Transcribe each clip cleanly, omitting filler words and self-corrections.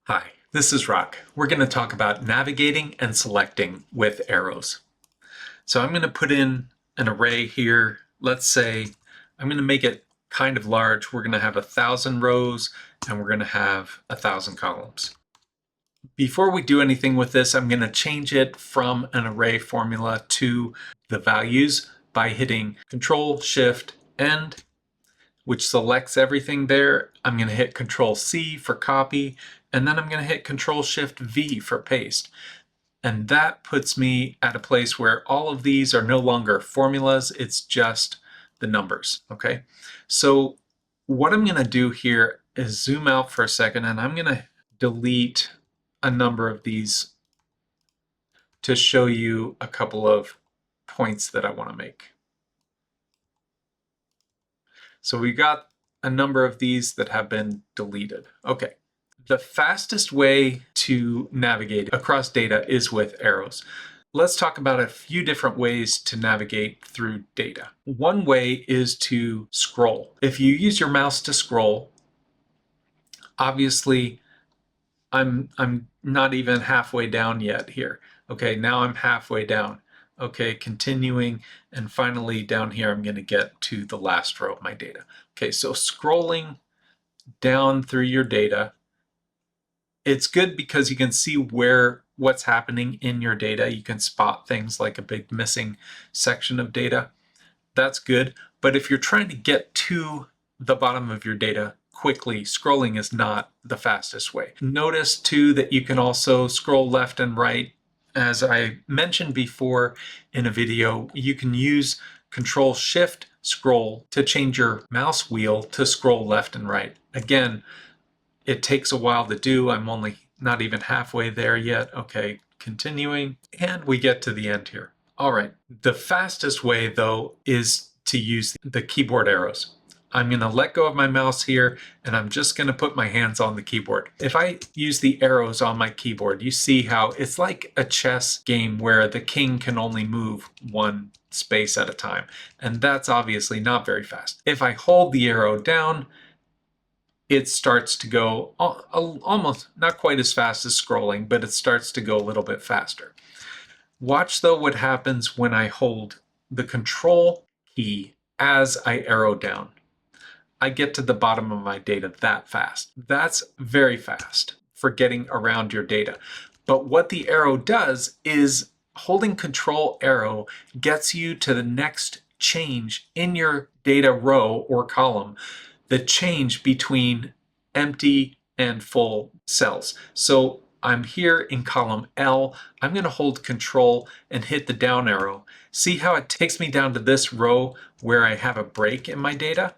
Hi, this is Rock. We're going to talk about navigating and selecting with arrows. So I'm going to put in an array here. Let's say I'm going to make it kind of large. We're going to have 1,000 rows and we're going to have 1,000 columns. Before we do anything with this, I'm going to change it from an array formula to the values by hitting Ctrl Shift End, which selects everything there. I'm going to hit Ctrl C for copy, and then I'm going to hit Ctrl Shift V for paste. And that puts me at a place where all of these are no longer formulas, it's just the numbers, okay? So what I'm going to do here is zoom out for a second, and I'm going to delete a number of these to show you a couple of points that I want to make. So we got a number of these that have been deleted. Okay. The fastest way to navigate across data is with arrows. Let's talk about a few different ways to navigate through data. One way is to scroll. If you use your mouse to scroll, obviously I'm not even halfway down yet here. Okay, now I'm halfway down. Okay, continuing, and finally down here I'm going to get to the last row of my data. Okay, so scrolling down through your data, it's good because you can see what's happening in your data. You can spot things like a big missing section of data. That's good, but if you're trying to get to the bottom of your data quickly, scrolling is not the fastest way. Notice too that you can also scroll left and right. As I mentioned before in a video, you can use Control Shift Scroll to change your mouse wheel to scroll left and right. Again, it takes a while to do. I'm only not even halfway there yet. Okay, continuing, and we get to the end here. All right, the fastest way though is to use the keyboard arrows. I'm going to let go of my mouse here, and I'm just going to put my hands on the keyboard. If I use the arrows on my keyboard, you see how it's like a chess game where the king can only move one space at a time, and that's obviously not very fast. If I hold the arrow down, it starts to go almost not quite as fast as scrolling, but it starts to go a little bit faster. Watch though what happens when I hold the Control key as I arrow down. I get to the bottom of my data that fast. That's very fast for getting around your data. But what the arrow does is holding Control arrow gets you to the next change in your data row or column, the change between empty and full cells. So I'm here in column L. I'm going to hold Control and hit the down arrow. See how it takes me down to this row where I have a break in my data?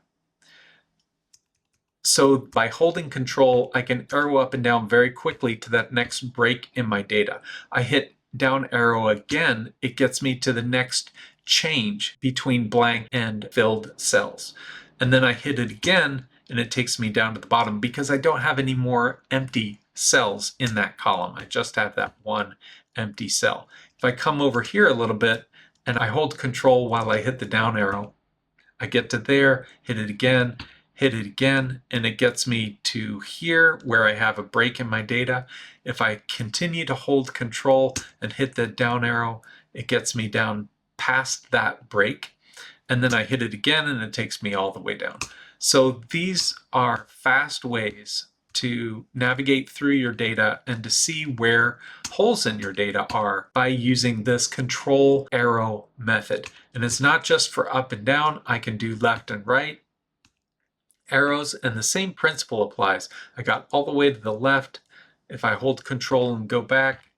So by holding Control, I can arrow up and down very quickly to that next break in my data. I hit down arrow again, it gets me to the next change between blank and filled cells. And then I hit it again, and it takes me down to the bottom because I don't have any more empty cells in that column. I just have that one empty cell. If I come over here a little bit and I hold Control while I hit the down arrow, I get to there, hit it again, and it gets me to here where I have a break in my data. If I continue to hold Control and hit the down arrow, it gets me down past that break. And then I hit it again and it takes me all the way down. So these are fast ways to navigate through your data and to see where holes in your data are by using this Control arrow method. And it's not just for up and down, I can do left and right arrows, and the same principle applies. I got all the way to the left. If I hold Control and go back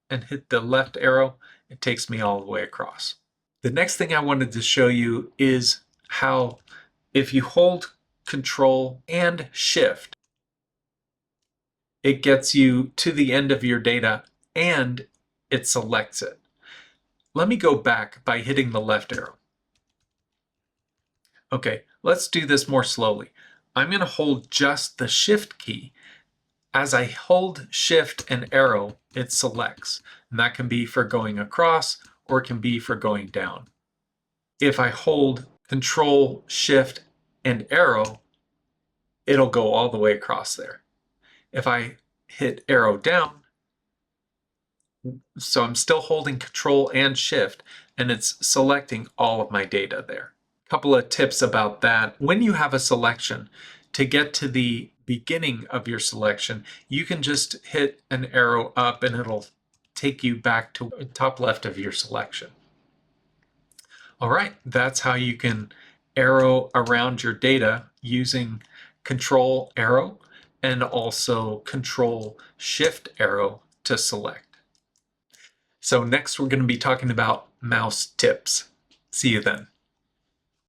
and hit the left arrow, it takes me all the way across. The next thing I wanted to show you is how if you hold Control and Shift, it gets you to the end of your data and it selects it. Let me go back by hitting the left arrow. Okay, let's do this more slowly. I'm going to hold just the Shift key. As I hold Shift and arrow, it selects. And that can be for going across or it can be for going down. If I hold Control, Shift, and arrow, it'll go all the way across there. If I hit arrow down, so I'm still holding Control and Shift, and it's selecting all of my data there. Couple of tips about that. When you have a selection, to get to the beginning of your selection, you can just hit an arrow up and it'll take you back to the top left of your selection. All right, that's how you can arrow around your data using Control arrow and also Control Shift arrow to select. So next we're going to be talking about mouse tips. See you then.